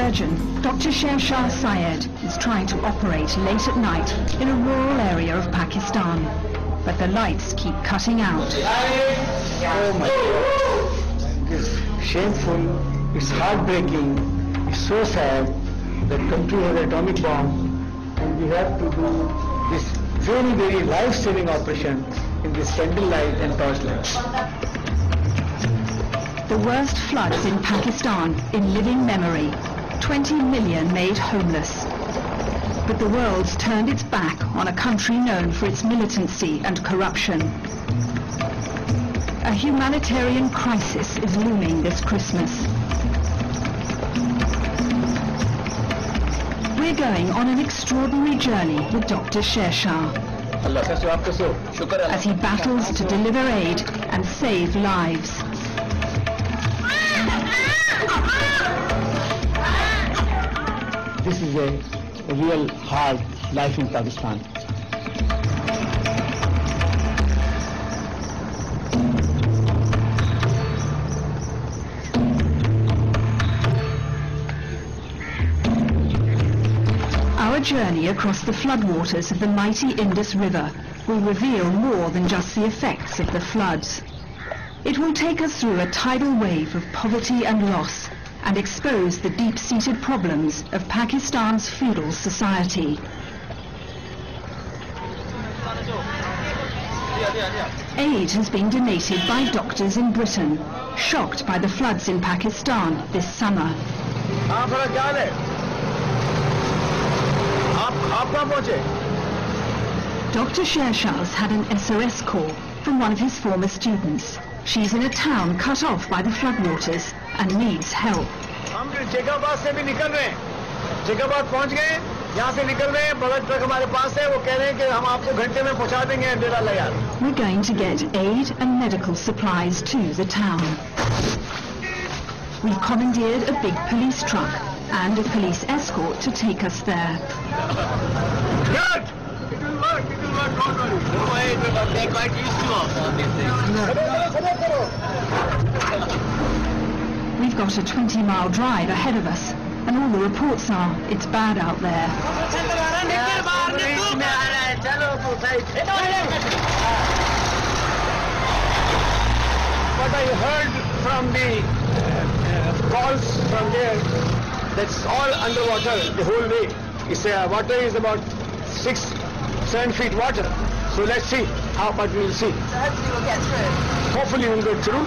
surgeon, Dr. Shershah Syed, is trying to operate late at night in a rural area of Pakistan. But the lights keep cutting out. Oh my God. It's shameful, it's heartbreaking, it's so sad that country has an atomic bomb and we have to do this very, very life-saving operation in this candlelight and torchlight. The worst floods in Pakistan in living memory. 20 million made homeless. But the world's turned its back on a country known for its militancy and corruption. A humanitarian crisis is looming this Christmas. We're going on an extraordinary journey with Dr. Shershah as he battles to deliver aid and save lives. This is a real hard life in Pakistan. Our journey across the floodwaters of the mighty Indus River will reveal more than just the effects of the floods. It will take us through a tidal wave of poverty and loss and expose the deep-seated problems of Pakistan's feudal society. Aid has been donated by doctors in Britain, shocked by the floods in Pakistan this summer. Dr. Shershah's had an SOS call from one of his former students. She's in a town cut off by the floodwaters and needs help. We're going to get aid and medical supplies to the town. We've commandeered a big police truck and a police escort to take us there. Good! It will work, don't worry. No way, it will work. They're quite used to all these things. We've got a 20-mile drive ahead of us, and all the reports are it's bad out there. What I heard from the calls from there, that's all underwater the whole way. It's water is about 6-7 feet water. So let's see how much we will see. So hopefully we'll get through.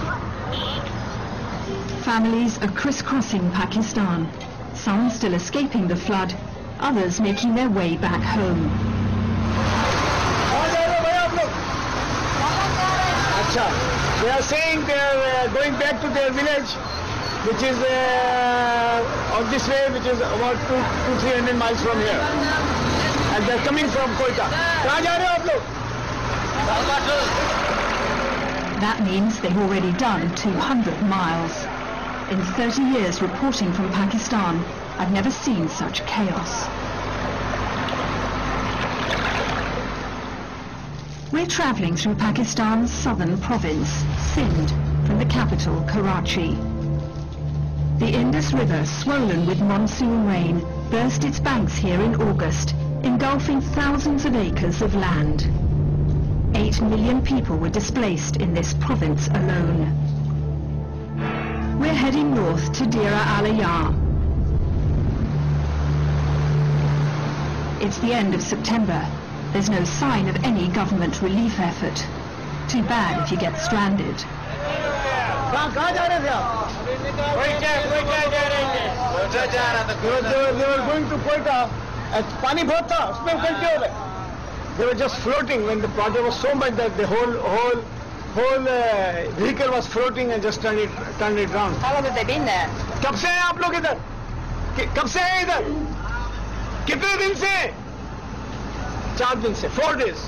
Families are crisscrossing Pakistan, some still escaping the flood, others making their way back home. They are saying they are going back to their village, which is on this way, which is about 200-300 miles from here. And they are coming from Quetta. That means they've already done 200 miles. In 30 years reporting from Pakistan, I've never seen such chaos. We're travelling through Pakistan's southern province, Sindh, from the capital, Karachi. The Indus River, swollen with monsoon rain, burst its banks here in August, engulfing thousands of acres of land. 8 million people were displaced in this province alone. We're heading north to Dera al-Ayar. It's the end of September. There's no sign of any government relief effort. Too bad if you get stranded. They were going to Quetta. They were just floating when the water was so much that the whole vehicle was floating and just turned it round. How long have they been there? कब से हैं आप लोग इधर? कब से हैं इधर? कितने दिन से? 4 दिन से. 4 days.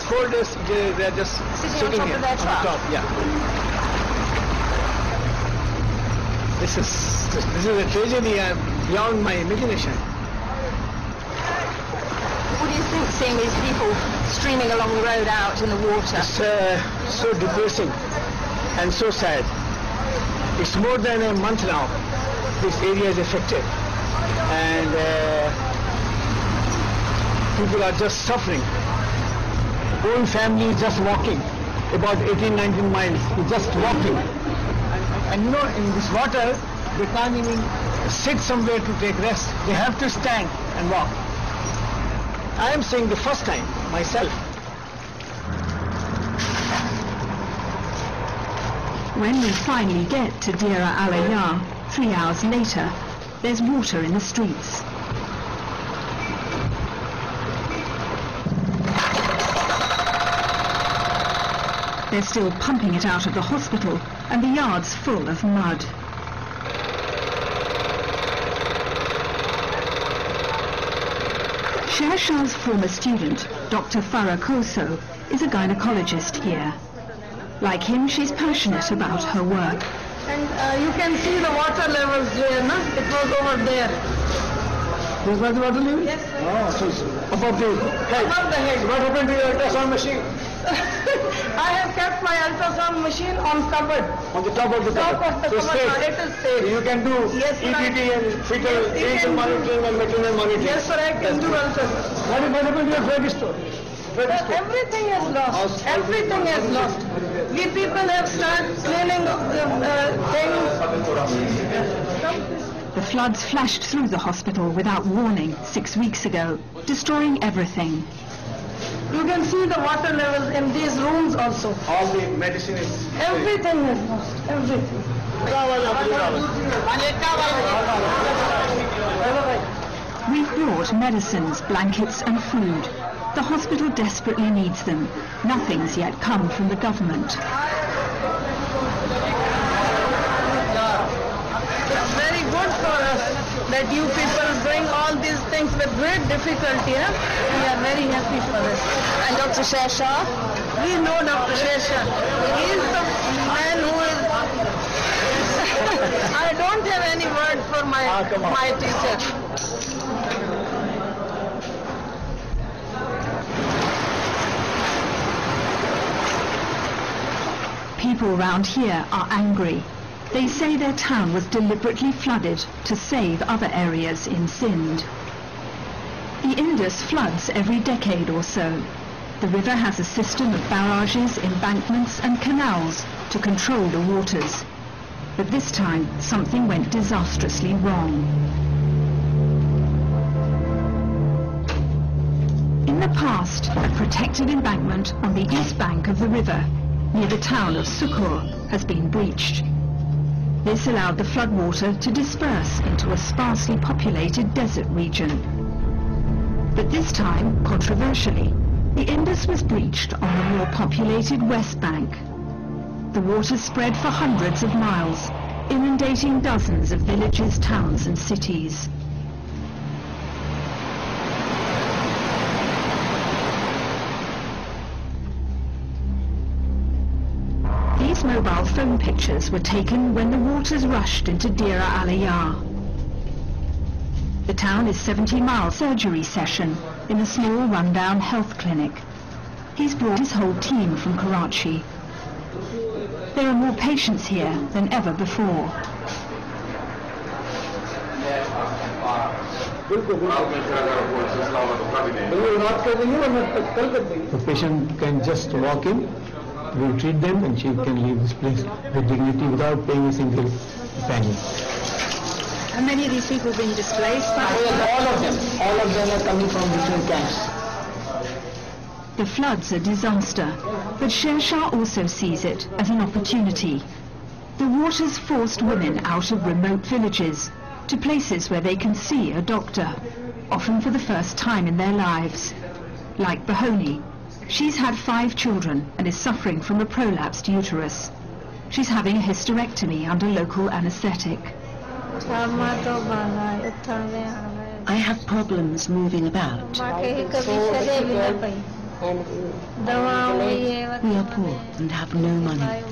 4 days. They are just sitting here on top. Yeah. This is a tragedy beyond my imagination. What do you think, seeing these people streaming along the road out in the water? It's so depressing and so sad. It's more than a month now this area is affected, and people are just suffering. Whole family is just walking, about 18-19 miles, just walking. And you know, in this water, they can't even sit somewhere to take rest. They have to stand and walk. I am saying the first time, myself. When we finally get to Deir al-Ayar, 3 hours later, there's water in the streets. They're still pumping it out of the hospital, and the yard's full of mud. Shershah's former student, Dr. Farah Koso, is a gynecologist here. Like him, she's passionate about her work. And you can see the water levels there, no? It was over there. This was the water level? Yes, sir. Oh, so it's above the head. Above the head. What happened to your ultrasound machine? I have kept my ultrasound machine on cupboard. On the top of the Top cupboard. of the So cupboard, safe. it is safe. You can do Yes, sir, EPT and fetal Yes, you fetal can do. monitoring and maternal monitoring. Yes, sir, I can do ultrasound. What happened to your drugstore? Everything is lost. Everything is lost. We people have started cleaning things. The floods flashed through the hospital without warning 6 weeks ago, destroying everything. You can see the water levels in these rooms also. All the medicine is... Everything is lost. Everything. We've brought medicines, blankets and food. The hospital desperately needs them. Nothing's yet come from the government. It's very good for us that you people bring all these things with great difficulty. Eh? We are very happy for this. And Dr. Shershah? We know Dr. Shershah. He is the man who is... I don't have any word for my teacher. People round here are angry. They say their town was deliberately flooded to save other areas in Sindh. The Indus floods every decade or so. The river has a system of barrages, embankments and canals to control the waters. But this time, something went disastrously wrong. In the past, a protected embankment on the east bank of the river, near the town of Sukur, has been breached. This allowed the floodwater to disperse into a sparsely populated desert region. But this time, controversially, the Indus was breached on the more populated west bank. The water spread for hundreds of miles, inundating dozens of villages, towns and cities. These mobile phone pictures were taken when the waters rushed into Deir al-Ayar. The town is 70 miles surgery session in a small rundown health clinic. He's brought his whole team from Karachi. There are more patients here than ever before. The patient can just walk in, we'll treat them and she can leave this place with dignity without paying a single penny. How many of these people have been displaced? All of them are coming from different camps. The flood's a disaster, but Shershah also sees it as an opportunity. The waters forced women out of remote villages to places where they can see a doctor, often for the first time in their lives. Like Bahoni, she's had 5 children and is suffering from a prolapsed uterus. She's having a hysterectomy under local anesthetic. I have problems moving about. We are poor and have no money.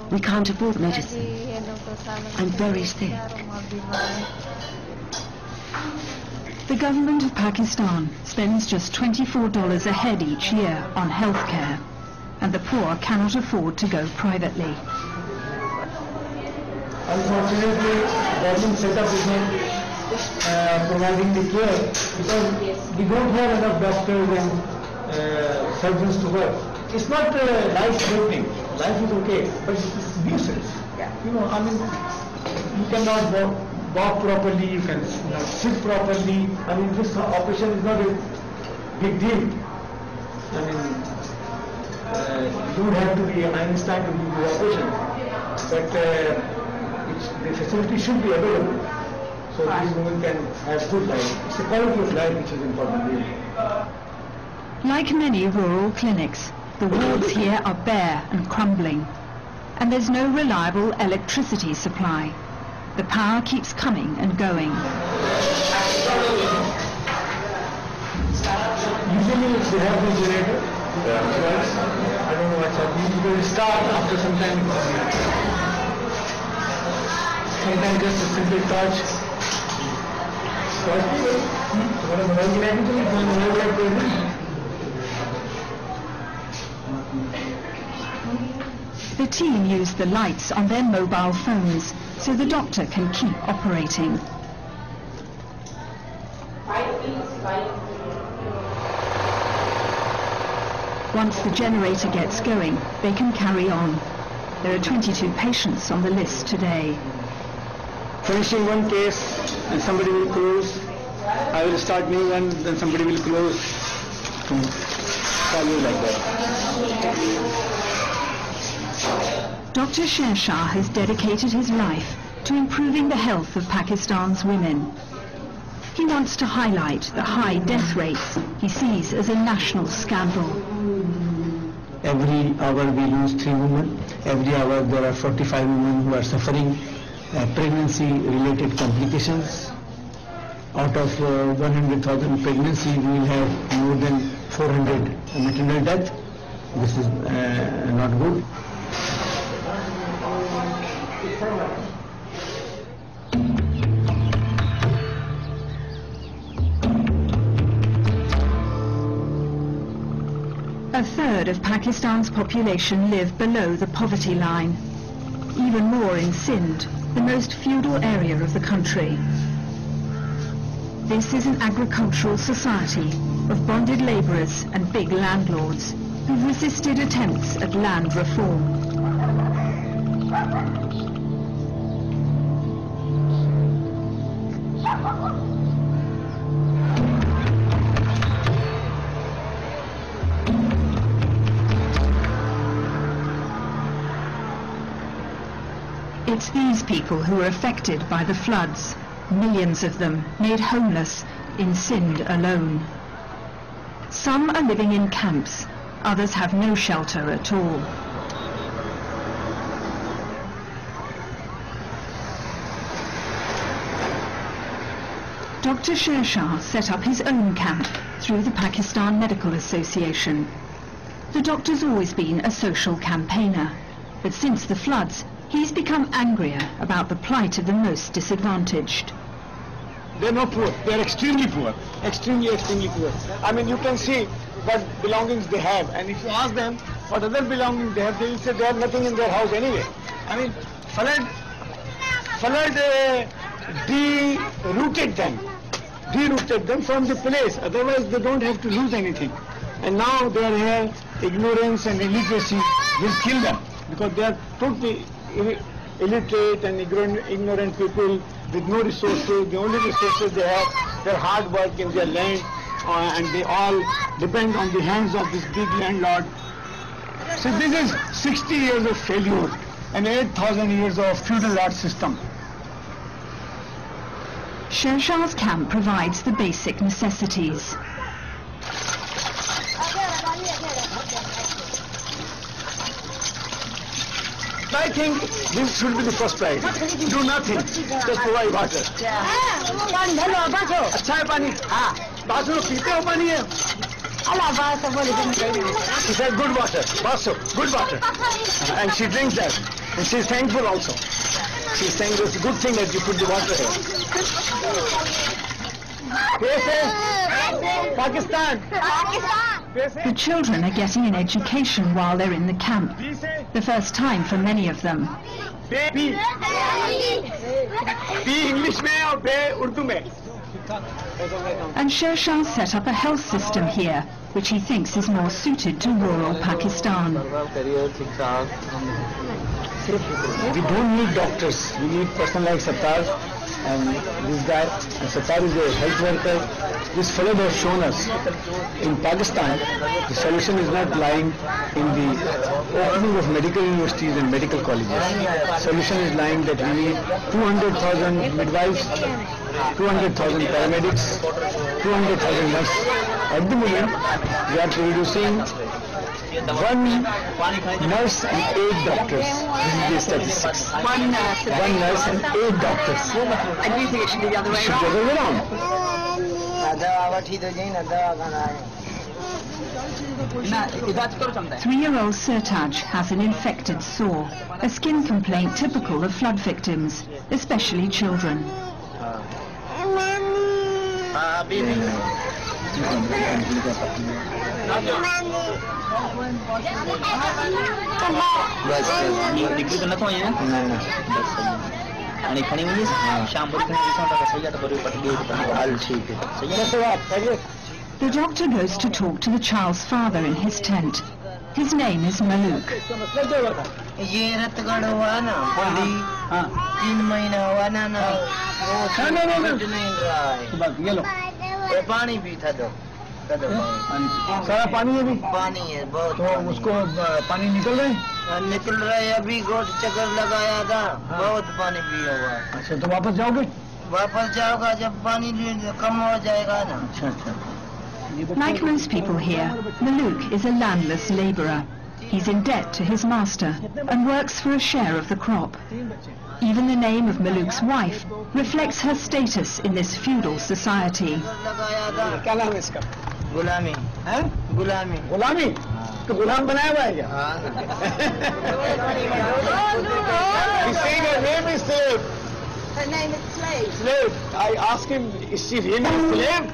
We can't afford medicine. I'm very sick. The government of Pakistan spends just $24 a head each year on healthcare, and the poor cannot afford to go privately. Unfortunately, government setup is not providing the care because we don't have enough doctors and surgeons to work. It's not life-threatening. Life is okay, but it's nuisance. You know, I mean, you cannot walk properly, you cannot sit properly. I mean, this operation is not a big deal. I mean, you don't have to be an Einstein to do the operation, but the facility should be available so these women can have good life. It's the quality of life which is important, really. Like many rural clinics, the wards here are bare and crumbling, and there's no reliable electricity supply. The power keeps coming and going. Usually they have no generator. I don't know what's happening. You will start after some time. Sometimes just a simple touch. The team use the lights on their mobile phones so the doctor can keep operating. Once the generator gets going, they can carry on. There are 22 patients on the list today. Finishing one case, and somebody will close. I will start new one, then somebody will close. Follow like that. Dr. Shershah has dedicated his life to improving the health of Pakistan's women. He wants to highlight the high death rates he sees as a national scandal. Every hour we lose 3 women. Every hour there are 45 women who are suffering pregnancy-related complications. Out of 100,000 pregnancies, we will have more than 400 maternal deaths. This is not good. A third of Pakistan's population live below the poverty line. Even more in Sindh, the most feudal area of the country. This is an agricultural society of bonded labourers and big landlords who've resisted attempts at land reform. It's these people who are affected by the floods, millions of them made homeless in Sindh alone. Some are living in camps, others have no shelter at all. Dr. Shershah set up his own camp through the Pakistan Medical Association. The doctor's always been a social campaigner, but since the floods, he's become angrier about the plight of the most disadvantaged. They're not poor, they're extremely poor. Extremely poor. I mean, you can see what belongings they have, and if you ask them what other belongings they have, they will say they have nothing in their house anyway. I mean, flood derooted them from the place, otherwise they don't have to lose anything. And now they are here, ignorance and illiteracy will kill them, because they are totally illiterate and ignorant people with no resources. The only resources they have, their hard work in their land, and they all depend on the hands of this big landlord. So this is 60 years of failure and 8,000 years of feudal art system. Shershah's camp provides the basic necessities. I think this should be the first priority. Do nothing, just provide water. अच्छा है पानी? हाँ. Bathroom पीते हो पानी है? She said good water. Baso, good water. And she drinks that. And she's thankful also. She's saying it's a good thing that you put the water here. Pakistan. The children are getting an education while they're in the camp. The first time for many of them. P English में और P Urdu में. And Shershah set up a health system here, which he thinks is more suited to rural Pakistan. We don't need doctors. We need person like Sattar and this guy. And Sattar is a health worker. This fellow has shown us in Pakistan the solution is not lying in the opening of medical universities and medical colleges. Solution is lying that we need 200,000 midwives, 200,000 paramedics, 200,000 nurses. At the moment, we are producing 1 nurse and 8 doctors. This is the statistics. 1 nurse. 1 nurse and 8 doctors. And you think it should be the other way It should be the other way around. around? 3-year-old Sertaj has an infected sore, a skin complaint typical of flood victims, especially children. The doctor goes to talk to the child's father in his tent. His name is Maluk. सारा पानी है भी पानी है बहुत तो उसको पानी निकल रहे हैं अभी गोट चक्कर लगाया था बहुत पानी पिया हुआ है अच्छा तो वापस जाओगा जब पानी कम हो जाएगा ना अच्छा Like most people here, Maluk is a landless labourer. He's in debt to his master and works for a share of the crop. Even the name of Maluk's wife reflects her status in this feudal society. गुलामी हैं गुलामी तो गुलाम बनाया हुआ है क्या He's saying her name is slave. Her name is Slave. Slave. I asked him, is she really a slave?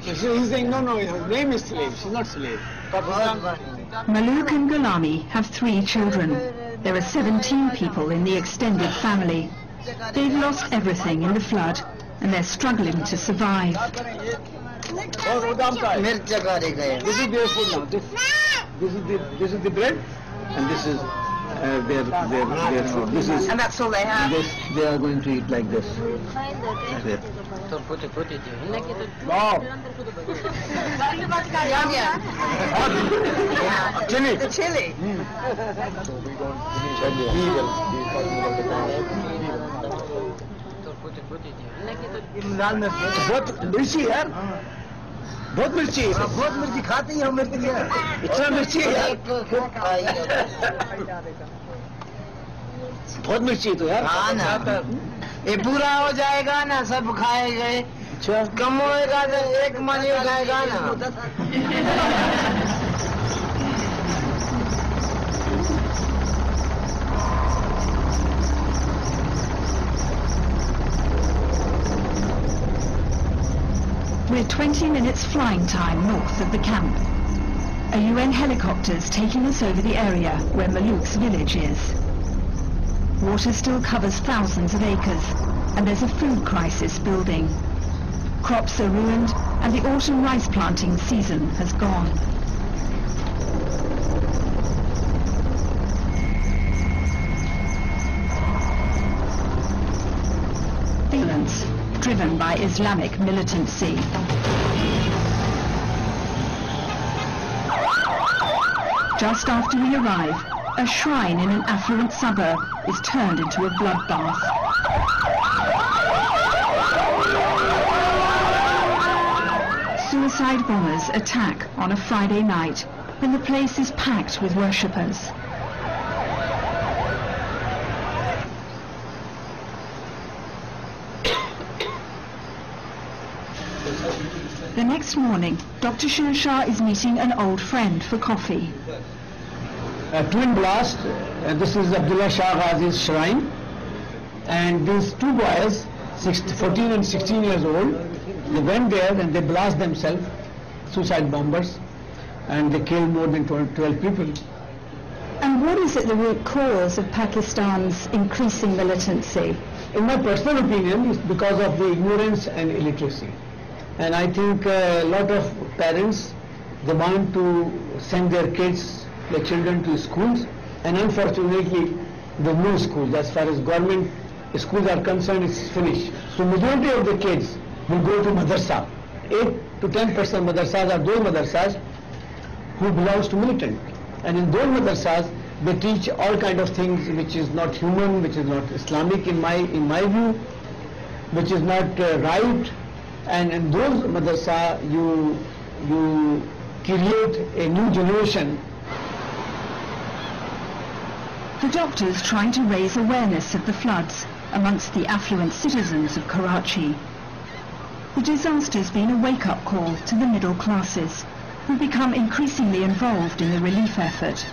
He's saying, no, her name is slave. She's not slave. Maluk and Gulami have 3 children. There are 17 people in the extended family. They've lost everything in the flood and they're struggling to survive. This is their food now. This is the bread and this is their food. This is, And that's all they have? they are going to eat like this. Wow. Chili. The chili. बहुत मिर्ची यार बहुत मिर्ची खाते ही हम मिर्ची इतना मिर्ची है बहुत मिर्ची तो यार हाँ ना ये पूरा हो जाएगा ना सब खाए गए कम होएगा तो एक मनी खाएगा ना We're 20 minutes flying time north of the camp. A UN helicopter's taking us over the area where Maluk's village is. Water still covers thousands of acres, and there's a food crisis building. Crops are ruined, and the autumn rice planting season has gone. Violence, driven by Islamic militancy. Just after we arrive, a shrine in an affluent suburb is turned into a bloodbath. Suicide bombers attack on a Friday night when the place is packed with worshippers. The next morning, Dr. Shershah is meeting an old friend for coffee. A twin blast, this is Abdullah Shah Ghazi's shrine, and these 2 boys, 14 and 16 years old, they went there and they blast themselves, suicide bombers, and they killed more than 12 people. And what is at the root cause of Pakistan's increasing militancy? In my personal opinion, it's because of the ignorance and illiteracy. And I think a lot of parents, they want to send their kids, their children to schools, and unfortunately, there's no schools. As far as government schools are concerned, it's finished. So majority of the kids will go to madrasa. 8 to 10% madrasas are those madrasas who belongs to militant. And in those madrasas, they teach all kind of things which is not human, which is not Islamic in my view, which is not right. And in those madrasa, you create a new generation. The doctors trying to raise awareness of the floods amongst the affluent citizens of Karachi. The disaster's been a wake-up call to the middle classes, who become increasingly involved in the relief effort.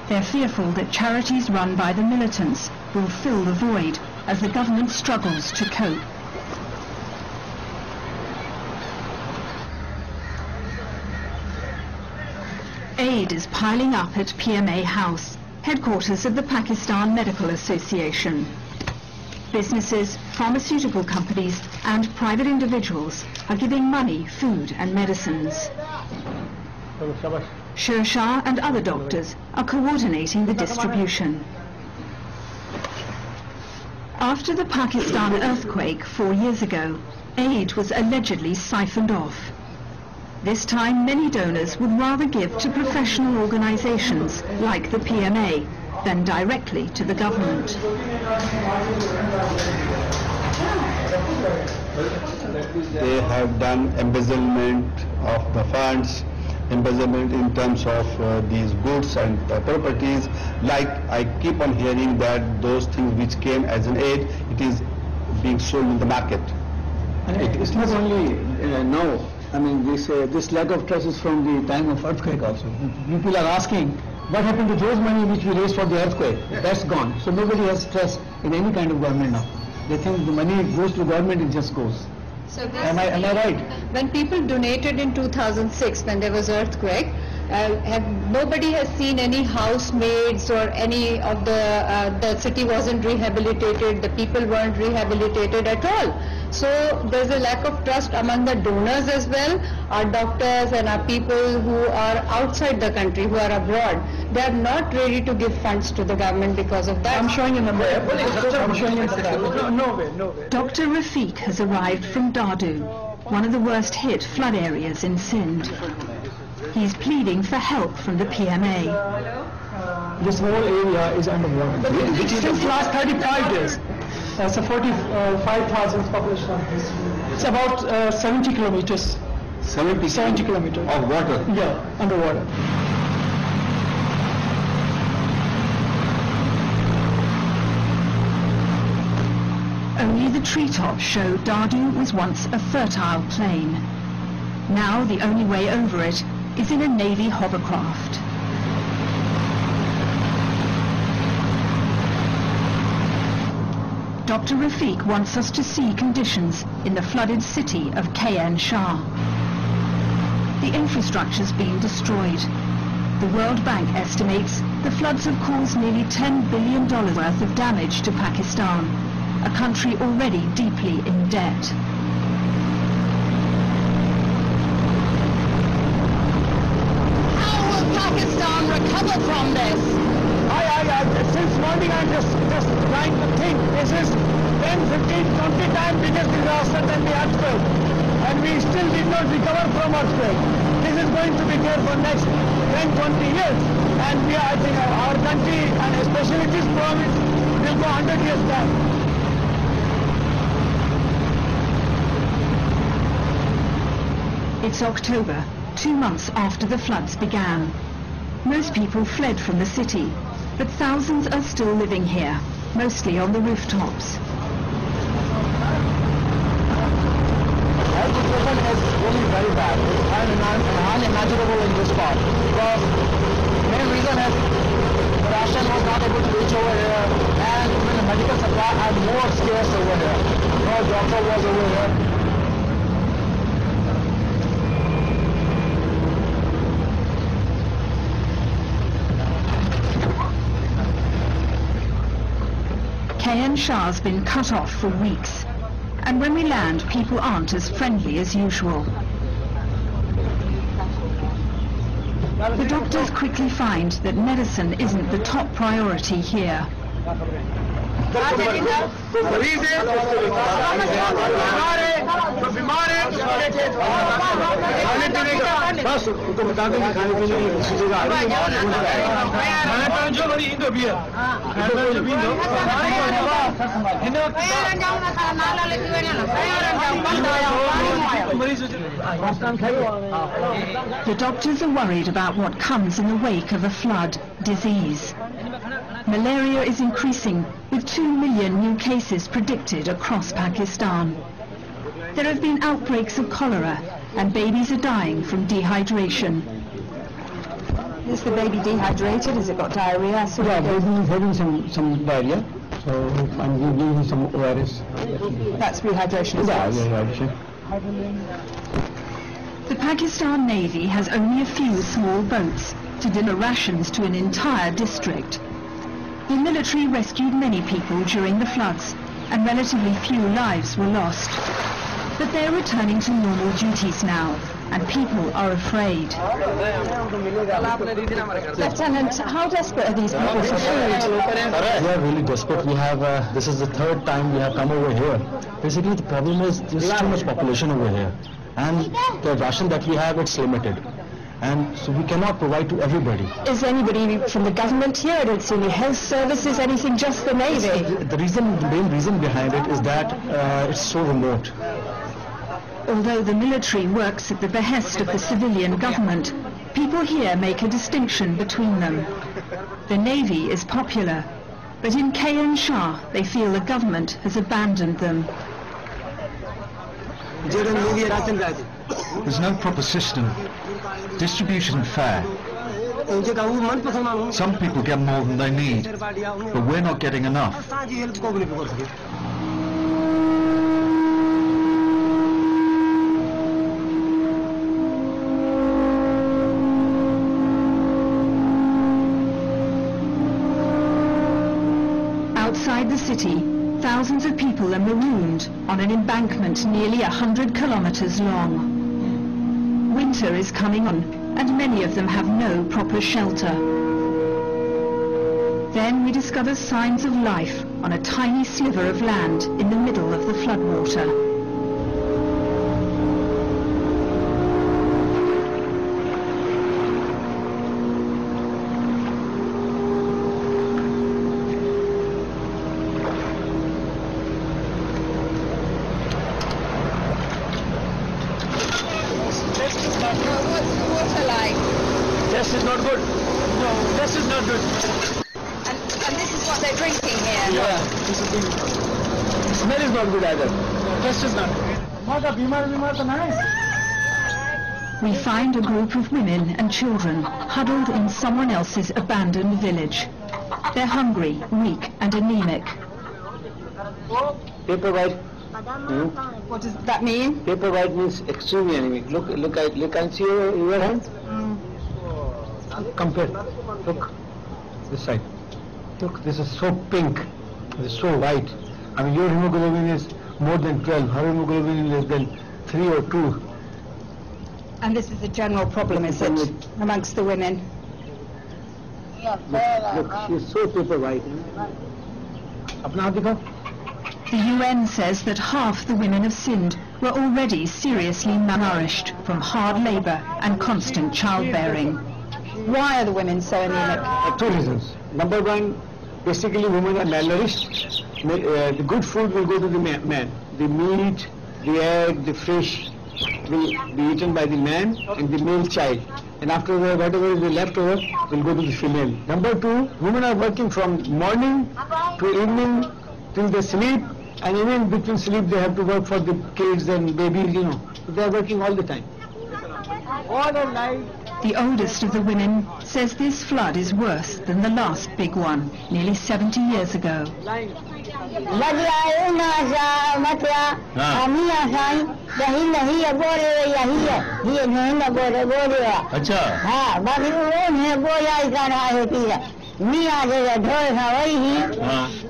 They're fearful that charities run by the militants will fill the void as the government struggles to cope. Aid is piling up at PMA House, headquarters of the Pakistan Medical Association. Businesses, pharmaceutical companies and private individuals are giving money, food and medicines. Shershah and other doctors are coordinating the distribution. After the Pakistan earthquake 4 years ago, aid was allegedly siphoned off. This time, many donors would rather give to professional organizations like the PMA than directly to the government. They have done embezzlement of the funds, embezzlement in terms of these goods and properties. Like I keep on hearing that those things which came as an aid, it is being sold in the market. And it's not only now. I mean, this lack of trust is from the time of earthquake also. People are asking, what happened to those money which we raised for the earthquake? That's gone. So nobody has trust in any kind of government now. They think the money goes to government, it just goes. So am I right? When people donated in 2006, when there was earthquake, nobody has seen any housemaids or any of the city wasn't rehabilitated, the people weren't rehabilitated at all. So there's a lack of trust among the donors as well. Our doctors and our people who are outside the country, who are abroad, they are not ready to give funds to the government because of that. I'm showing a number. I'm showing a number. No way. Dr. Rafiq has arrived from Dadu, one of the worst hit flood areas in Sindh. He's pleading for help from the PMA. This whole area is underwater. Since last 35 days. That's a 45,000 population. It's about 70 kilometers. 70 kilometers. Of water? Yeah, underwater. Only the treetops show Dadu was once a fertile plain. Now the only way over it is in a Navy hovercraft. Dr. Rafiq wants us to see conditions in the flooded city of KN Shah. The infrastructure's been destroyed. The World Bank estimates the floods have caused nearly $10 billion worth of damage to Pakistan, a country already deeply in debt. How will Pakistan recover from this? Since morning I'm just trying to think. This is 10, 15, 20 times biggest disaster than the earthquake. And we still did not recover from earthquake. This is going to be there for next 10, 20 years. And I think our country, and especially this province, will go 100 years back. It's October, 2 months after the floods began. Most people fled from the city, but thousands are still living here, mostly on the rooftops. Health situation is really very bad. It's unimaginable in this part. Because the main reason is the ration was not able to reach over here, and even the medical supply are more scarce over here. No doctor was over here. KN Shah's been cut off for weeks. And when we land, people aren't as friendly as usual. The doctors quickly find that medicine isn't the top priority here. The doctors are worried about what comes in the wake of a flood, disease. Malaria is increasing, with 2 million new cases predicted across Pakistan. There have been outbreaks of cholera, and babies are dying from dehydration. Is the baby dehydrated? Has it got diarrhea? So Yeah, baby is having some diarrhea, so I'm giving him some ORS. that's rehydration. The Pakistan Navy has only a few small boats to deliver rations to an entire district. The military rescued many people during the floods, and relatively few lives were lost. But they're returning to normal duties now, and people are afraid. Lieutenant, how desperate are these people for food? We are really desperate. We have, this is the third time we have come over here. Basically, the problem is there's too much population over here. And the ration that we have, it's limited. And so we cannot provide to everybody. Is anybody from the government here? I don't see any health services, anything, just the Navy? The main reason behind it is that it's so remote. Although the military works at the behest of the civilian government, people here make a distinction between them. The Navy is popular, but in KN Shah they feel the government has abandoned them. There's no proper system. Distribution fair. Some people get more than they need, but we're not getting enough. Outside the city, thousands of people are marooned on an embankment nearly 100 kilometers long. Winter is coming on, and many of them have no proper shelter. Then we discover signs of life on a tiny sliver of land in the middle of the floodwater. This is not good. No, this is not good. And this is what they're drinking here? Yeah, this is good. The smell is not good either. This is not good. We find a group of women and children huddled in someone else's abandoned village. They're hungry, weak and anemic. Paper white. What does that mean? Paper white means extremely anemic. Look, can see your hand? Compare. Look, this side. Look, this is so pink. This is so white. I mean, your hemoglobin is more than 12. Her hemoglobin is less than 3 or 2. And this is a general problem, is it, amongst the women? Look, she's so paper white. Apna haath dikhao. The UN says that half the women of Sindh were already seriously malnourished from hard labor and constant childbearing. Why are the women so anemic? Two reasons. Number one, basically women are malnourished. The good food will go to the man. The meat, the egg, the fish will be eaten by the man and the male child. And after that, whatever is left over will go to the female. Number two, women are working from morning to evening till they sleep, and even between sleep they have to work for the kids and babies, you know. So they are working all the time. All their life. The oldest of the women says this flood is worse than the last big one, nearly 70 years ago. मियाँ जैसा ढोल था वही ही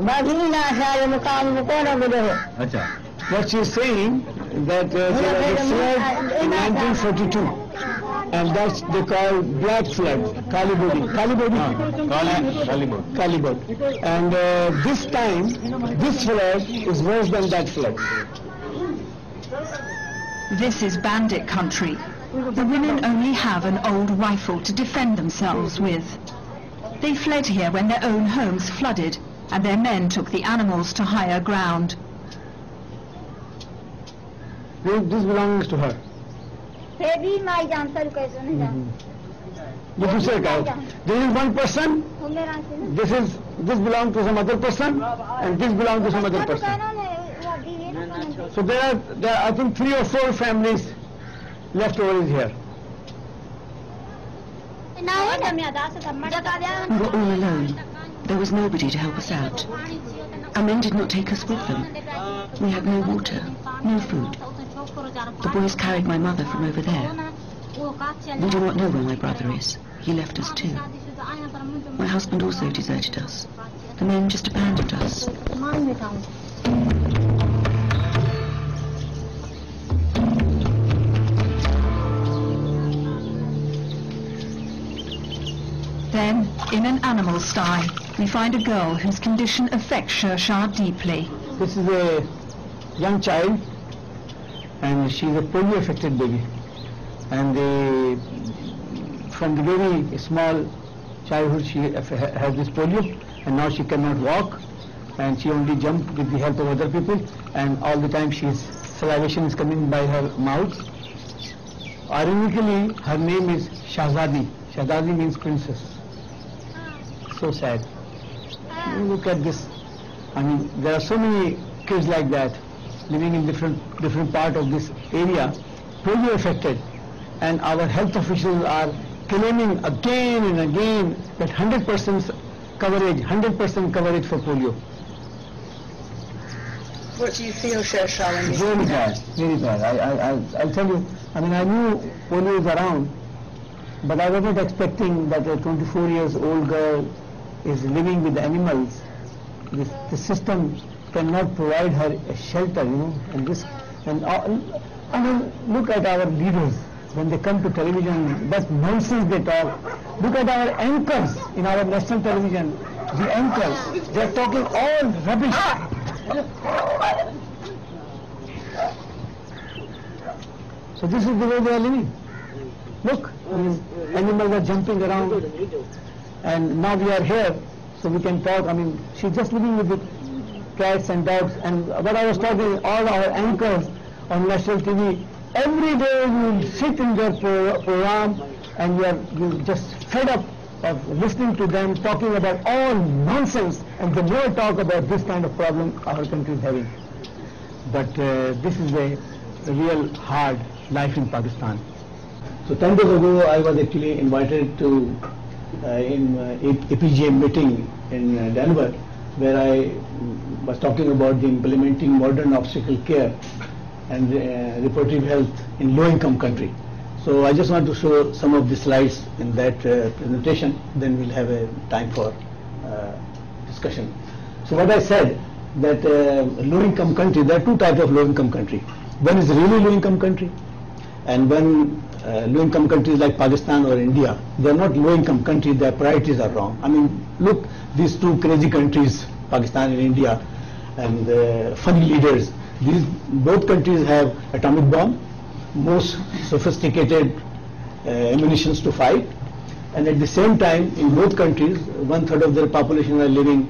बाकी ना सारे मुकाम में कौन मिले हो अच्छा What she is saying that there was a flood in 1942, and that's they call black flood, Kali Bodi, and this time this flood is worse than that flood. This is bandit country. The women only have an old rifle to defend themselves with. They fled here when their own homes flooded, and their men took the animals to higher ground. This belongs to her. But you say, this is one person, this belongs to some other person, and this belongs to some other person. So there are I think 3 or 4 families left over here. We were all alone. There was nobody to help us out. Our men did not take us with them. We had no water, no food. The boys carried my mother from over there. We do not know where my brother is. He left us too. My husband also deserted us. The men just abandoned us. Then, in an animal sty, we find a girl whose condition affects Shershah deeply. This is a young child, and she is a polio-affected baby. And from the very small childhood she has this polio, and now she cannot walk, and she only jumps with the help of other people, and all the time salivation is coming by her mouth. Ironically, her name is Shahzadi. Shahzadi means princess. So sad. Look at this. I mean, there are so many kids like that living in different part of this area, polio affected, and our health officials are claiming again and again that 100% coverage for polio. What do you feel, Shershah, when you Very bad, very bad. I'll tell you, I mean, I knew polio is around, but I was not expecting that a 24 years old girl is living with animals. The system cannot provide her a shelter, I mean, look at our leaders when they come to television, that nonsense they talk. Look at our anchors in our national television, the anchors, they are talking all rubbish. So this is the way they are living. Look, animals are jumping around, and now we are here, so we can talk. I mean, she's just living with the cats and dogs, and what I was talking, all our anchors on national TV, every day you sit in their program, and you're just fed up of listening to them talking about all nonsense, and the more talk about this kind of problem our country is having. But this is a real hard life in Pakistan. So 10 days ago I was actually invited to in APGM meeting in Denver, where I was talking about the implementing modern obstetrical care and reproductive health in low-income country. So I just want to show some of the slides in that presentation, then we'll have a time for discussion. So what I said, that low-income country, there are 2 types of low-income country. One is really low-income country, and one low-income countries like Pakistan or India, they are not low-income countries, their priorities are wrong. I mean, look, these 2 crazy countries, Pakistan and India, and funny leaders. These both countries have atomic bomb, most sophisticated ammunitions to fight, and at the same time, in both countries, 1/3 of their population are living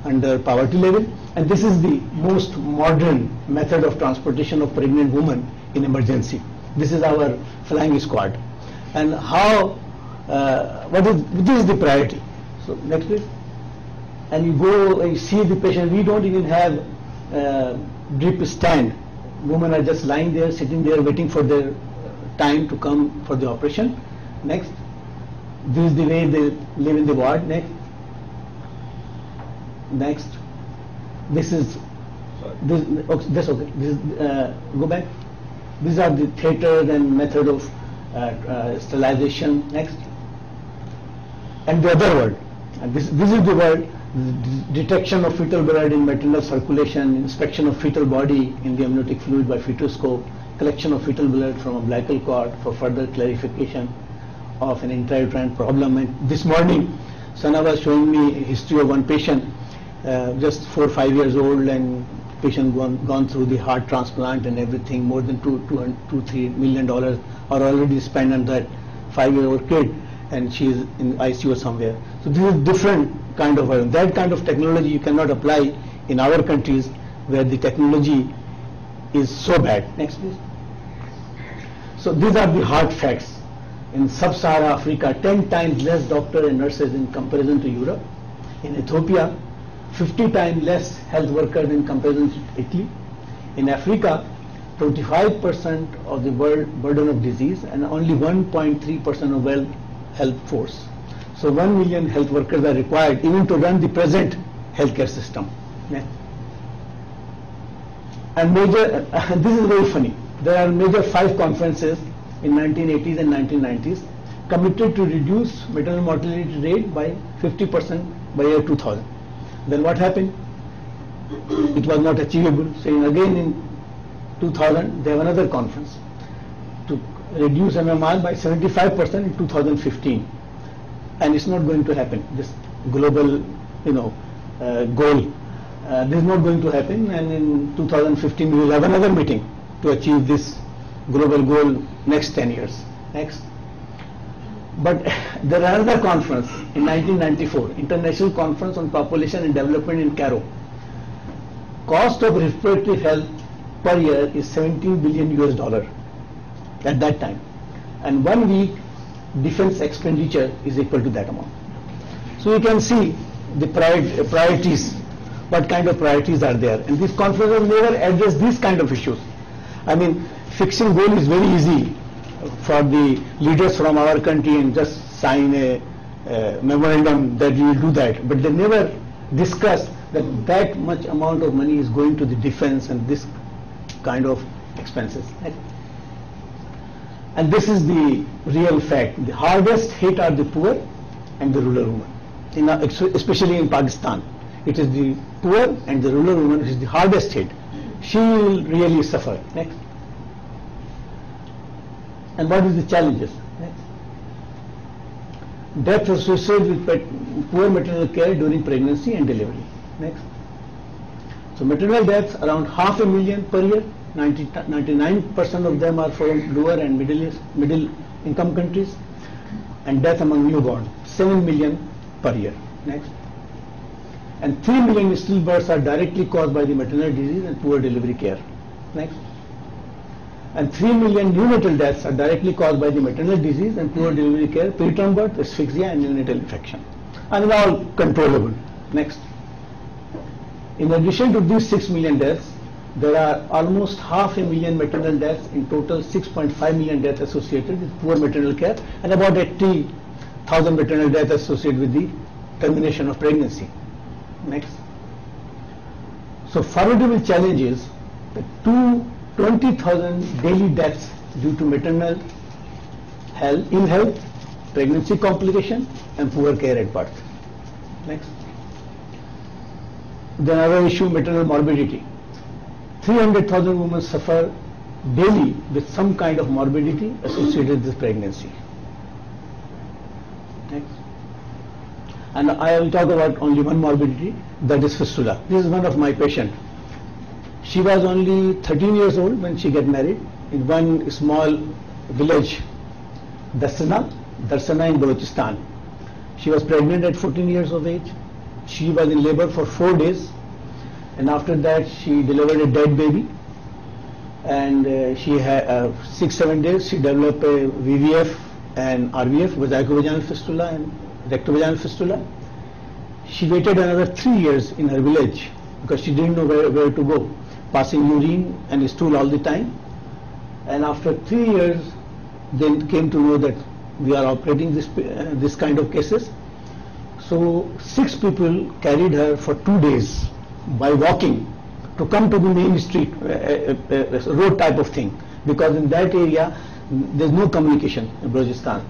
under poverty level, and this is the most modern method of transportation of pregnant women in emergency. This is our flying squad. And how, this is the priority. So next please. And you go, you see the patient, we don't even have drip stand. Women are just lying there, sitting there, waiting for their time to come for the operation. Next. This is the way they live in the ward. Next. Next. This is, this okay. This is, go back. These are the theaters and method of sterilization. Next. And the other word, And this is the word: detection of fetal blood in maternal circulation, inspection of fetal body in the amniotic fluid by fetoscope, collection of fetal blood from umbilical cord for further clarification of an intrauterine problem. And this morning, Sana was showing me a history of one patient, just 4 or 5 years old, and patient gone through the heart transplant and everything. More than $2-3 million are already spent on that 5-year-old kid, and she is in ICU somewhere. So this is different kind of that kind of technology you cannot apply in our countries where the technology is so bad. Next, please. So these are the hard facts. In sub-Sahara Africa, 10 times less doctors and nurses in comparison to Europe. In Ethiopia, 50 times less health workers in comparison to Italy. In Africa, 25% of the world burden of disease and only 1.3% of well health force. So 1 million health workers are required even to run the present healthcare system. Yeah. And major, this is very funny, there are major 5 conferences in 1980s and 1990s committed to reduce maternal mortality rate by 50% by year 2000. Then what happened? It was not achievable. So again in 2000 they have another conference to reduce MMR by 75% in 2015, and it's not going to happen. This global, goal, this is not going to happen. And in 2015 we will have another meeting to achieve this global goal next 10 years. Next. But there is another conference in 1994, International Conference on Population and Development in Cairo. Cost of respiratory health per year is $17 billion at that time, and 1 week defense expenditure is equal to that amount. So you can see the priorities, what kind of priorities are there, and this conference has never addressed these kind of issues. I mean, fixing goal is very easy for the leaders from our country and just sign a memorandum that you will do that, but they never discuss that much amount of money is going to the defense and this kind of expenses. And this is the real fact. The hardest hit are the poor and the rural women, especially in Pakistan. It is the poor and the rural woman which is the hardest hit. She will really suffer. Next. And what is the challenges? Next. Death associated with poor maternal care during pregnancy and delivery. Next. So maternal deaths around 500,000 per year. 99% of them are from lower and middle income countries, and death among newborn 7 million per year. Next. And 3 million stillbirths are directly caused by the maternal disease and poor delivery care. Next. And 3 million neonatal deaths are directly caused by the maternal disease and poor delivery care, preterm birth, asphyxia and neonatal infection. And all controllable. Next. In addition to these 6 million deaths, there are almost 500,000 maternal deaths, in total 6.5 million deaths associated with poor maternal care, and about 80,000 maternal deaths associated with the termination of pregnancy. Next. So formidable challenge is the 20,000 daily deaths due to maternal ill health, pregnancy complication and poor care at birth. Next. Then another issue, maternal morbidity. 300,000 women suffer daily with some kind of morbidity associated with pregnancy. Next. And I will talk about only one morbidity, that is fistula. This is one of my patients. She was only 13 years old when she got married in one small village, Darsana in Balochistan. She was pregnant at 14 years of age. She was in labor for 4 days, and after that she delivered a dead baby, and she had 6-7 days she developed a VVF and RVF, vagicovaginal fistula and rectovaginal fistula. She waited another 3 years in her village because she didn't know where to go, passing urine and stool all the time. And after 3 years they came to know that we are operating this kind of cases. So 6 people carried her for 2 days by walking to come to the main street, road type of thing, because in that area there is no communication in Balochistan.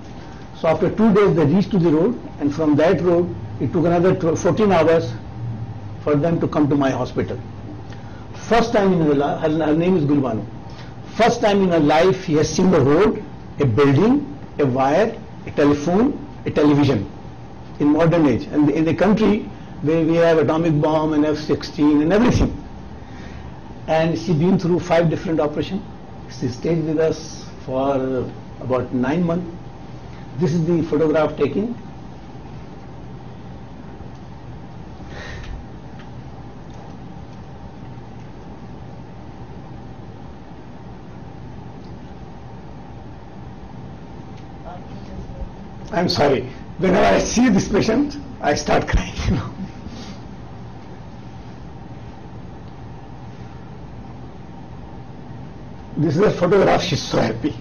So after 2 days they reached to the road, and from that road it took another 14 hours for them to come to my hospital. First time in her life, her name is Gulbanu. First time in her life, he has seen the road, a building, a wire, a telephone, a television in modern age. And in a country where we have atomic bomb and F-16 and everything. And she been through 5 different operations. She stayed with us for about 9 months. This is the photograph taken. I'm sorry. Whenever I see this patient, I start crying. This is a photograph. She's so happy.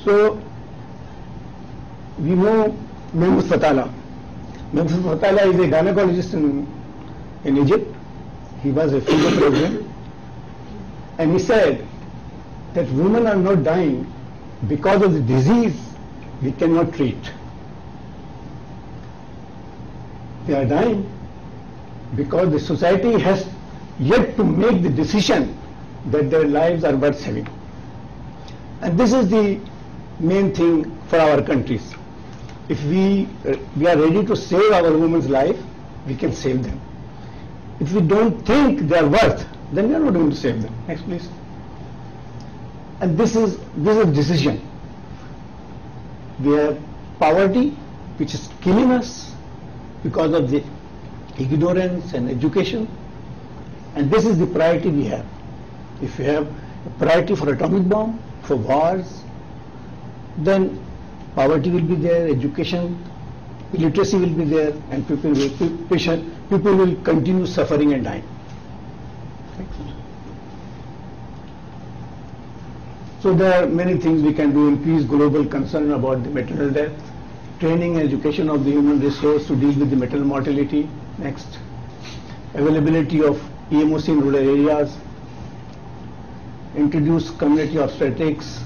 So we know Mehmood Fatala. Mehmood Fatala is a gynecologist in Egypt. He was a feudal president, and he said that women are not dying because of the disease we cannot treat. They are dying because the society has yet to make the decision that their lives are worth saving. And this is the main thing for our countries. If we are ready to save our women's life, we can save them. If we don't think they are worth, then we are not going to save them. Next, please. And this is a decision. We have poverty, which is killing us because of the ignorance and education. And this is the priority we have. If we have a priority for atomic bomb, for wars, then poverty will be there, education, illiteracy will be there, and people will continue suffering and dying. So there are many things we can do. Increase global concern about the maternal death, training and education of the human resource to deal with the maternal mortality. Next, availability of EMOC in rural areas, introduce community obstetrics.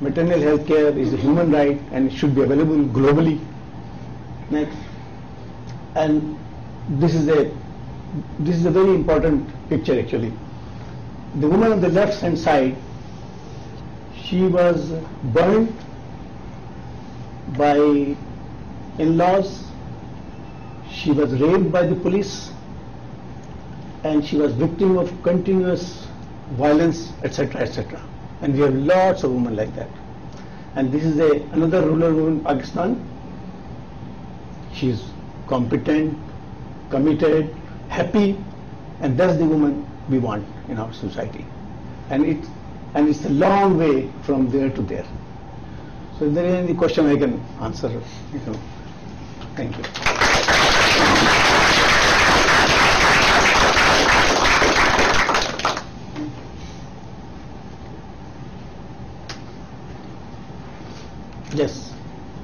Maternal health care is a human right and it should be available globally. Next, and this is a very important picture actually. The woman on the left hand side, she was burned by in-laws, she was raped by the police, and she was victim of continuous violence, etc., etc. And we have lots of women like that. And this is another rural woman in Pakistan. She is competent, committed, happy, and that's the woman we want in our society. And it's a long way from there to there. So if there is any question I can answer, Thank you. Yes.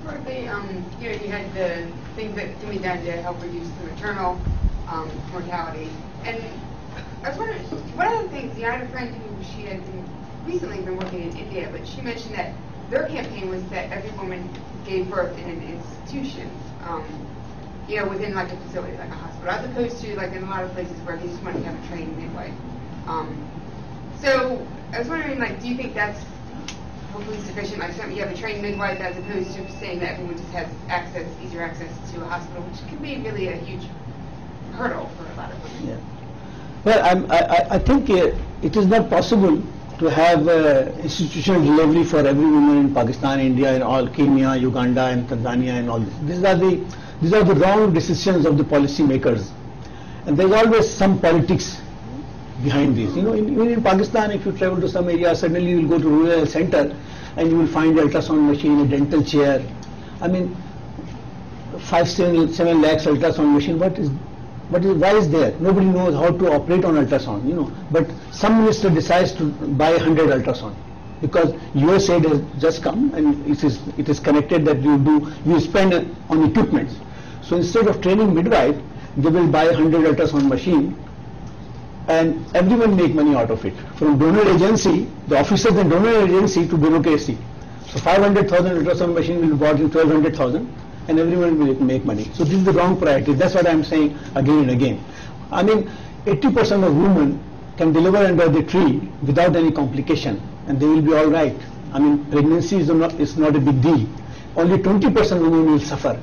Shortly, you had the things that can be done to help reduce the maternal mortality. And I was wondering, one of the things, I had a friend who she had recently been working in India, but she mentioned that their campaign was that every woman gave birth in an institution, within like a facility, like a hospital, as opposed to like in a lot of places where they just want to have a trained midwife. So I was wondering, like, do you think that's hopefully sufficient, like you have a trained midwife, as opposed to saying that everyone just has easier access to a hospital, which can be really a huge hurdle for a lot of women. Yeah. Well, I think it is not possible to have institutional delivery for every woman in Pakistan, India, and all Kenya, Uganda, and Tanzania, and all this. These are the wrong decisions of the policy makers, and there's always some politics behind this. Even in Pakistan, if you travel to some area, suddenly you will go to rural health center and you will find an ultrasound machine, a dental chair. I mean, 5-7 lakhs ultrasound machine. Why is there? Nobody knows how to operate on ultrasound. But some minister decides to buy 100 ultrasound because USAID has just come and it is connected that you spend on equipment. So instead of training midwife, they will buy 100 ultrasound machine. and everyone make money out of it. From donor agency, the officers in donor agency to bureaucracy. So 500,000 ultrasound machine will be bought in 1200,000 and everyone will make money. So this is the wrong priority. That's what I'm saying again and again. I mean, 80% of women can deliver under the tree without any complication and they will be all right. I mean, pregnancy is not a big deal. Only 20% of women will suffer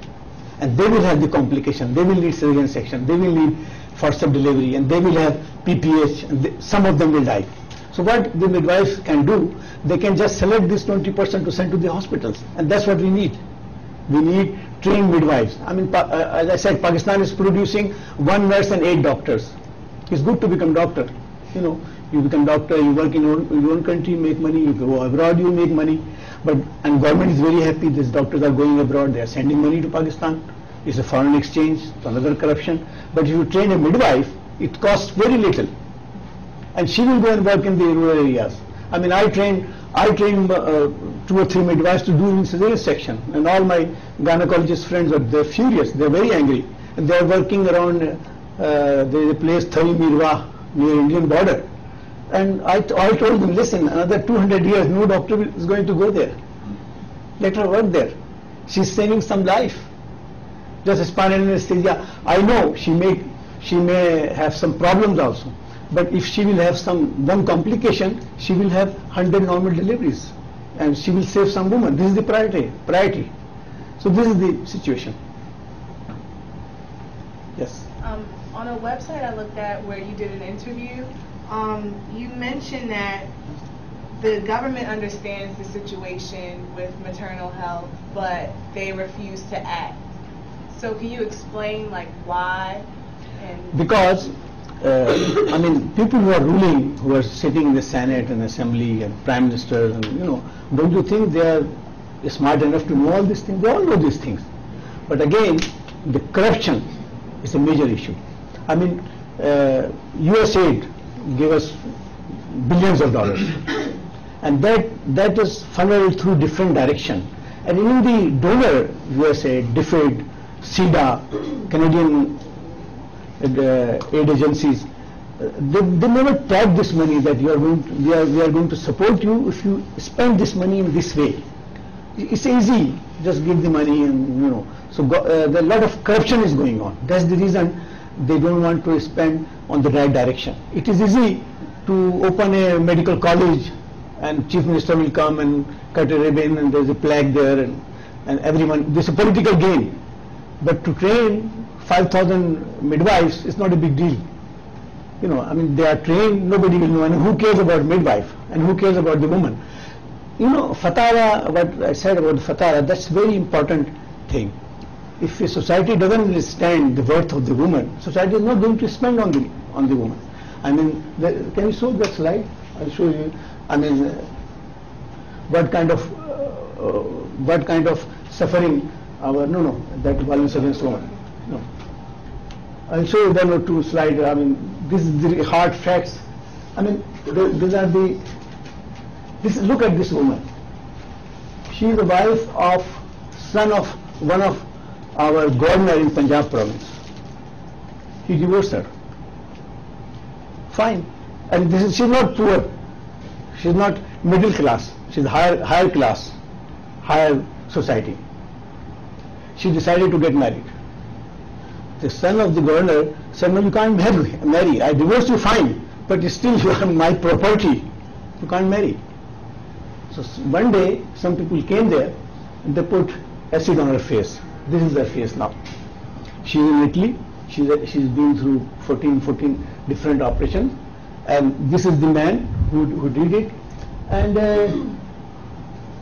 and they will have the complication. They will need cesarean section. They will need forceps delivery and they will have PPH and some of them will die. So what the midwives can do, they can just select this 20% to send to the hospitals, and that's what we need. We need trained midwives. I mean, as I said, Pakistan is producing 1 nurse and 8 doctors. It's good to become doctor. You know, you become doctor, you work in your own country, make money, you go abroad, you make money. And government is very happy, these doctors are going abroad, they are sending money to Pakistan. It's a foreign exchange, it's another corruption. But if you train a midwife, it costs very little. And she will go and work in the rural areas. I mean, I train 2 or 3 midwives to do in cesarean section, and all my gynecologist friends they're furious, they're very angry, and they're working around there's a place Thari Mirwa near Indian border, and I told them, listen, another 200 years no doctor is going to go there. Let her work there. She's saving some life. Just spinal anesthesia. I know she may have some problems also. But if she will have one complication, she will have 100 normal deliveries and she will save some woman. This is the priority. So this is the situation. Yes. On a website I looked at where you did an interview, you mentioned that the government understands the situation with maternal health, but they refuse to act. So can you explain like why? Because I mean, people who are ruling, who are sitting in the Senate and Assembly and Prime Ministers, and don't you think they are smart enough to know all these things? They all know these things. But again, the corruption is a major issue. I mean, USAID gave us billions of dollars, and that is funneled through different direction. And even the donor USAID, DFID, SIDA, Canadian aid agencies, they never tag this money that we are going to support you if you spend this money in this way. It's easy, just give the money and So a lot of corruption is going on. That's the reason they don't want to spend on the right direction. It is easy to open a medical college and Chief Minister will come and cut a ribbon and there's a flag there and everyone, there's a political gain. But to train 5,000 midwives is not a big deal. I mean, they are trained, nobody will know, and who cares about midwife, and who cares about the woman? Fatara, what I said about Fatara, that's very important thing. If a society doesn't understand the worth of the woman, society is not going to spend on the woman. I mean, can you show that slide? I'll show you. I mean, what kind of suffering that violence against women. No. I'll show you 1 or 2 slides. I mean, this is the hard facts. I mean, these are look at this woman. She is the wife of son of one of our governor in Punjab province. He divorced her. Fine. And she's not poor. She's not middle class. She's higher class, higher society. She decided to get married. The son of the governor said, no, you can't marry. I divorced you, fine, but still you are my property. You can't marry. So one day, some people came there and they put acid on her face. This is her face now. She is in Italy. She's been through 14 different operations, and this is the man who did it. And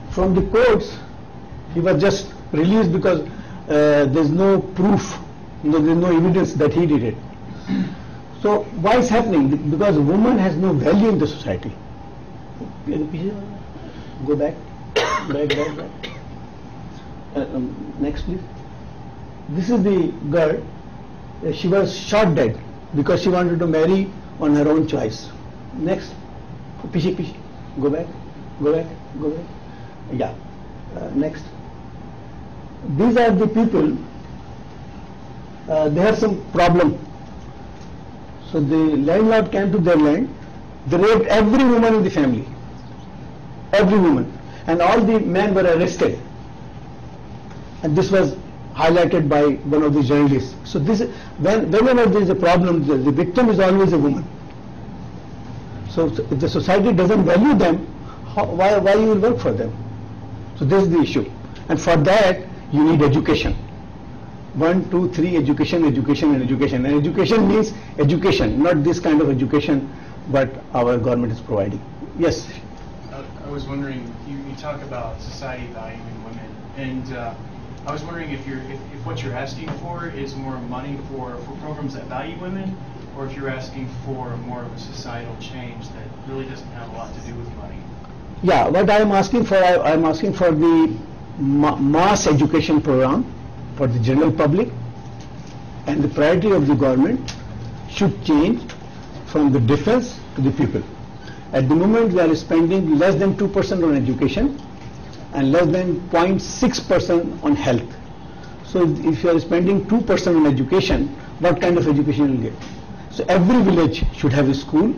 from the courts, he was just released because there's no proof, there's no evidence that he did it. So why is happening? Because woman has no value in the society. Go back. Next, please. This is the girl. She was shot dead because she wanted to marry on her own choice. Next. Pishi. Go back. Yeah. Next. These are the people. They have some problem. So the landlord came to their land, they raped every woman in the family, every woman, and all the men were arrested. And this was highlighted by one of the journalists. So this, whenever there is a problem, the victim is always a woman. So if the society doesn't value them, why you will work for them? So this is the issue. And for that, you need education. 1, 2, 3, education, education, and education. And education means education, not this kind of education what our government is providing. Yes? I was wondering, you talk about society valuing women, and I was wondering if what you're asking for is more money for programs that value women, or if you're asking for more of a societal change that really doesn't have a lot to do with money. Yeah, what I am asking for, I am asking for the mass education program for the general public, and the priority of the government should change from the defense to the people. At the moment we are spending less than 2% on education and less than 0.6% on health. So if you are spending 2% on education, what kind of education you will get? So every village should have a school,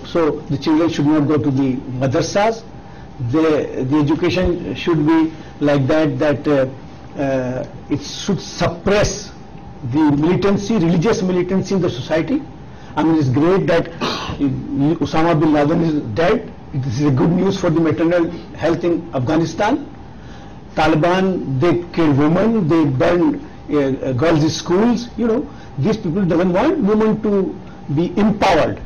so the children should not go to the madrasas. The education should be like that it should suppress the militancy, religious militancy in the society. I mean, it's great that Osama bin Laden is dead. It is a good news for the maternal health in Afghanistan. Taliban, they kill women, they burn girls' schools. You know, these people don't want women to be empowered.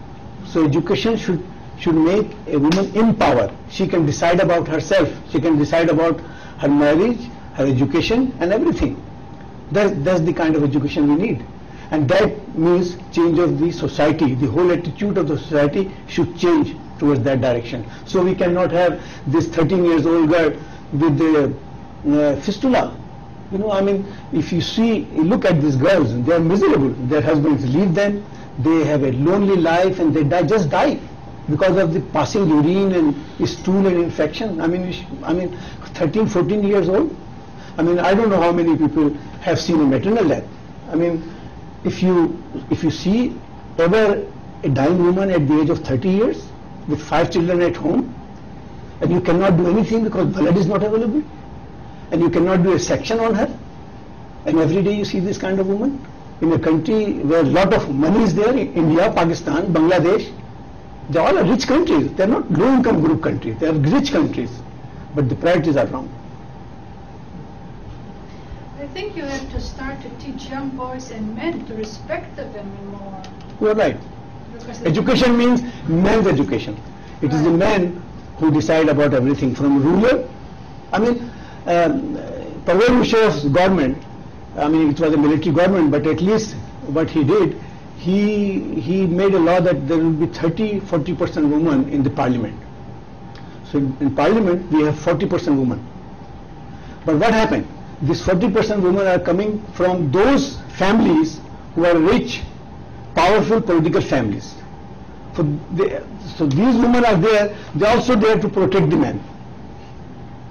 So education should make a woman empowered. She can decide about herself. She can decide about her marriage, her education, and everything. That's the kind of education we need. And that means change of the society. The whole attitude of the society should change towards that direction. So we cannot have this 13-year-old girl with the fistula. You know, I mean, if you look at these girls, they are miserable. Their husbands leave them. They have a lonely life, and they just die because of the passing urine and stool and infection. I mean, 13, 14 years old. I mean, I don't know how many people have seen a maternal death. I mean, if you see ever a dying woman at the age of 30 years with 5 children at home, and you cannot do anything because blood is not available, and you cannot do a section on her, and every day you see this kind of woman in a country where a lot of money is there, India, Pakistan, Bangladesh. They all are rich countries. They are not low-income group countries. They are rich countries, but the priorities are wrong. I think you have to start to teach young boys and men to respect the women more. You are right. Education means men's education. It is the men who decide about everything, from ruler. I mean, Pervez Musharraf's government, I mean, it was a military government, but at least what he did, he made a law that there will be 30-40% women in the parliament. So in parliament we have 40% women. But what happened? These 40% women are coming from those families who are rich, powerful political families. So these women are there, they are also there to protect the men,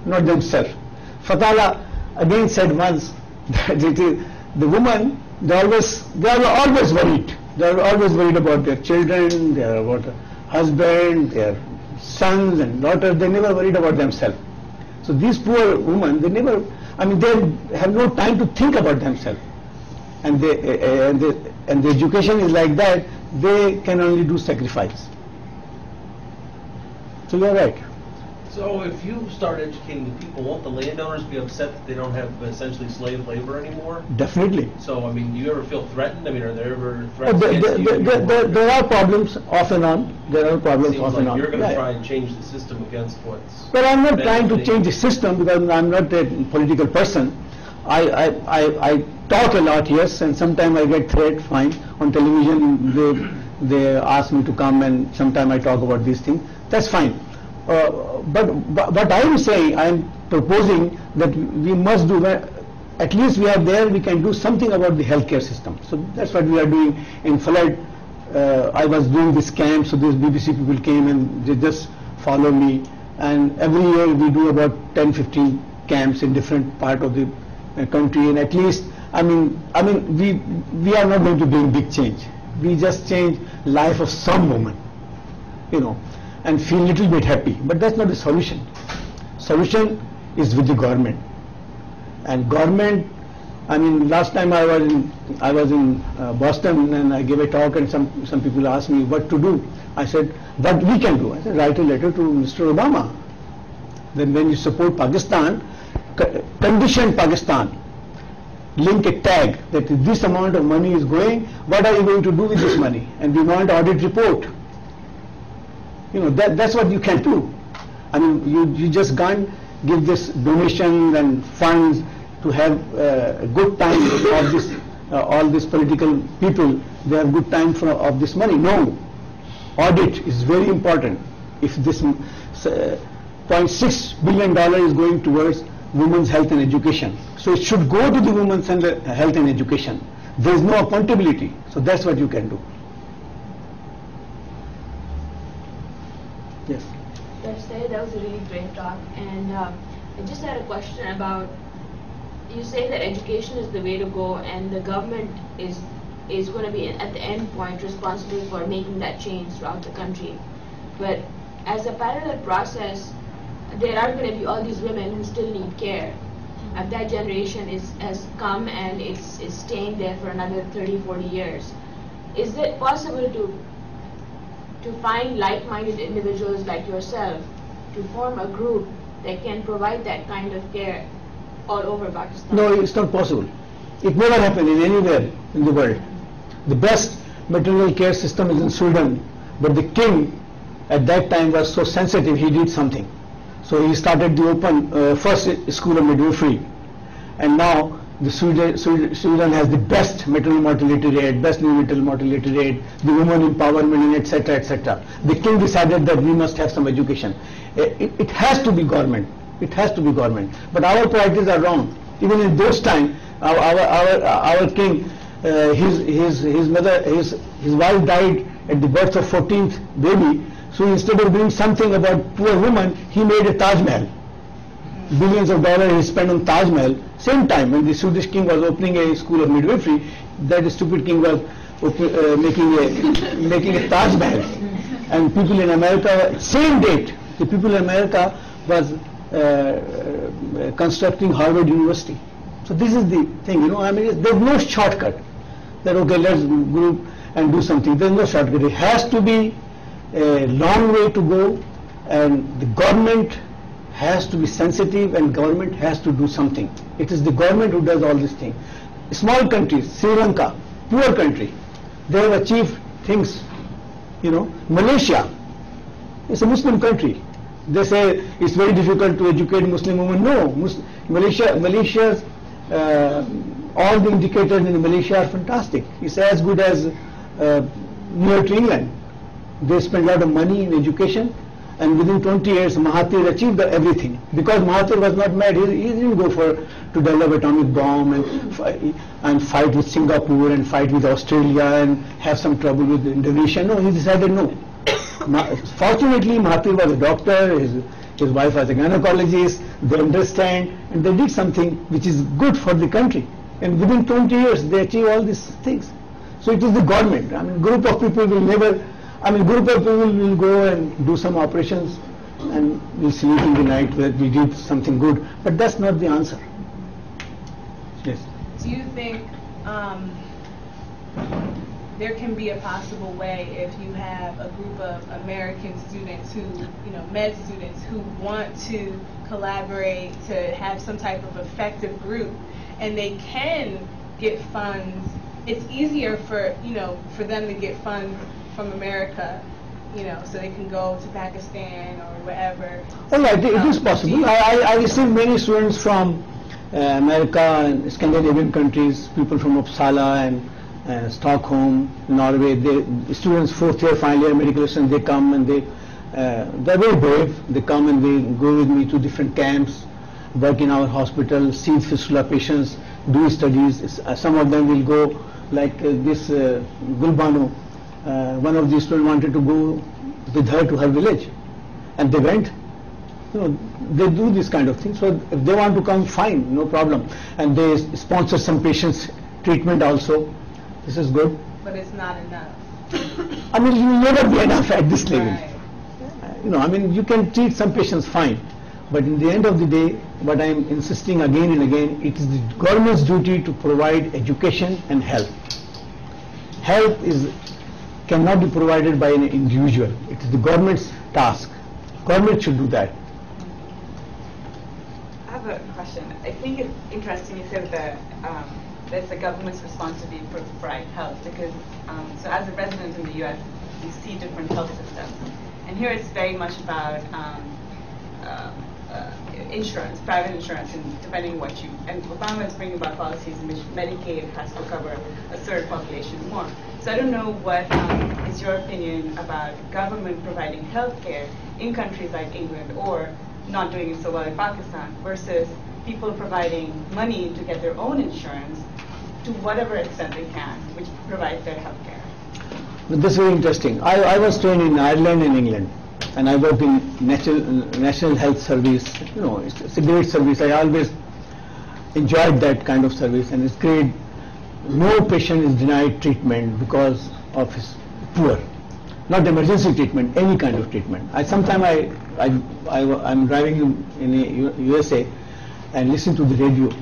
not themselves. Fatala again said once that the women, they are always worried. They are always worried about their children, they are about husband, their sons and daughters. They never worried about themselves. So these poor women, they never, I mean, they have no time to think about themselves. And the education is like that, they can only do sacrifice. So you are right. So if you start educating the people, won't the landowners be upset that they don't have essentially slave labor anymore? Definitely. So, I mean, do you ever feel threatened? I mean, are there ever threats there are problems off and on. There are problems off and on. You're going to try and change the system against what's... Well, I'm not trying to change the system because I'm not a political person. I talk a lot, yes, and sometimes I get threat, fine. On television, they ask me to come, and sometimes I talk about these things. That's fine. But what I am saying, I am proposing that we must do, at least we are there, we can do something about the healthcare system. So that's what we are doing in Flood. I was doing this camp, so these BBC people came and they just follow me. And every year we do about 10-15 camps in different part of the country. And at least, I mean, we are not going to bring big change. we just change life of some woman, you know, and feel little bit happy. But that's not the solution. Solution is with the government. And government, I mean, last time I was in Boston and I gave a talk, and some people asked me what to do. I said, what we can do? I said, write a letter to Mr. Obama. Then when you support Pakistan, condition Pakistan, link a tag that if this amount of money is going, what are you going to do with this money? And we want audit report. You know, that's what you can do. I mean, you just can't give this donation and funds to have a good time of this, all these political people, they have good time of this money. No. Audit is very important. If this $0.6 billion is going towards women's health and education, so it should go to the women's health and education. There is no accountability. So that's what you can do. Yes. Shershah Syed, that was a really great talk. And I just had a question about, you say that education is the way to go, and the government is going to be at the end point responsible for making that change throughout the country. But as a parallel process, there are going to be all these women who still need care. And that generation has come and it's staying there for another 30, 40 years. Is it possible to find like-minded individuals like yourself to form a group that can provide that kind of care all over Pakistan? No, it's not possible. It never happened in anywhere in the world. The best maternal care system is in Sweden, but the king at that time was so sensitive, he did something. So he started the first school of midwifery, and now the Sweden has the best maternal mortality rate, best neonatal mortality rate, the women empowerment, and etc., etc. The king decided that we must have some education. It has to be government. It has to be government. But our priorities are wrong. Even in those times, our king, his wife died at the birth of 14th baby. So instead of doing something about poor women, he made a Taj Mahal. Billions of dollars he spent on Taj Mahal. Same time when the Swedish king was opening a school of midwifery, that stupid king was making a Taj Mahal. And people in America, same date, the people in America was constructing Harvard University. So this is the thing, you know, I mean, there's no shortcut that, okay, let's go and do something. There's no shortcut. It has to be a long way to go, and the government has to be sensitive, and government has to do something. It is the government who does all these things. Small countries, Sri Lanka, poor country, they have achieved things, you know. Malaysia, it's a Muslim country. They say it's very difficult to educate Muslim women. No, Malaysia's all the indicators in Malaysia are fantastic. It's as good as near to England. They spend a lot of money in education, and within 20 years Mahathir achieved everything. Because Mahathir was not mad, he didn't go to develop atomic bomb and fight with Singapore and fight with Australia and have some trouble with Indonesia. No, he decided no. Fortunately, Mahathir was a doctor, his wife was a gynecologist, they understand, and they did something which is good for the country. And within 20 years they achieve all these things. So it is the government. I mean, group of people will never, group of people will go and do some operations and will sleep in the night that we did something good, but that's not the answer. Yes. Do you think there can be a possible way if you have a group of American students who, med students who want to collaborate to have some type of effective group, and they can get funds? It's easier for them to get funds from America, so they can go to Pakistan or wherever. Oh yeah, it is possible. I received many students from America and Scandinavian countries, people from Uppsala and Stockholm, Norway. Students 4th year, final year medical students, they come and they're very brave. They come and they go with me to different camps, work in our hospital, see fistula patients, do studies. Some of them will go like this Gulbano. One of the students wanted to go with her to her village, and they went. They do this kind of thing. So if they want to come, fine, no problem. And they sponsor some patients' treatment also. This is good. but it's not enough. I mean, you will never be enough at this level. Right. I mean, you can treat some patients fine, but in the end of the day, what I am insisting again and again, it is the government's duty to provide education and health. Health cannot be provided by an individual. It is the government's task. Government should do that. I have a question. I think it's interesting you said that it's the government's responsibility to provide health because, so as a resident in the U.S., you see different health systems. And here it's very much about insurance, private insurance, and depending on what you, and Obama is bringing about policies in which Medicaid has to cover a certain population more. So I don't know what is your opinion about government providing health care in countries like England or not doing it so well in Pakistan versus people providing money to get their own insurance to whatever extent they can, which provides their health care. This is very interesting. I was trained in Ireland and England, and I worked in National Health Service. It's a great service. I always enjoyed that kind of service, and it's great. No patient is denied treatment because of his poor. Not emergency treatment, any kind of treatment. Sometimes I'm driving in USA and listen to the radio,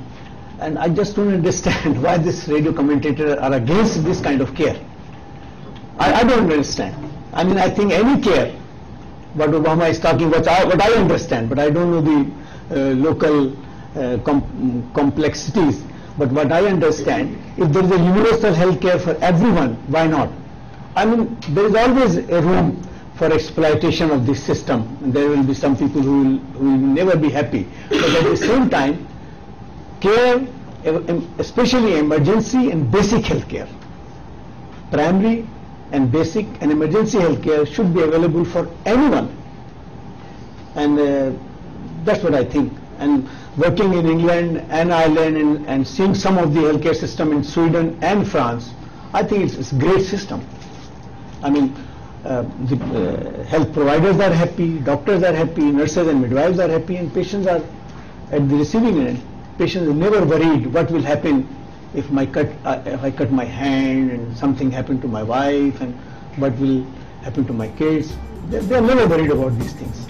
and I just don't understand why this radio commentators are against this kind of care. I don't understand. I mean, I think any care, what Obama is talking, what I understand, but I don't know the local complexities. But what I understand, if there is a universal health care for everyone, why not? I mean, there is always a room for exploitation of this system. And there will be some people who will never be happy. But at the same time, care, especially emergency and basic health care, primary and basic and emergency health care should be available for anyone. And that's what I think. And working in England and Ireland and seeing some of the healthcare system in Sweden and France, I think it's a great system. I mean, the health providers are happy, doctors are happy, nurses and midwives are happy, and patients are at the receiving end. Patients are never worried what will happen if I cut my hand and something happened to my wife, and what will happen to my kids. They are never worried about these things.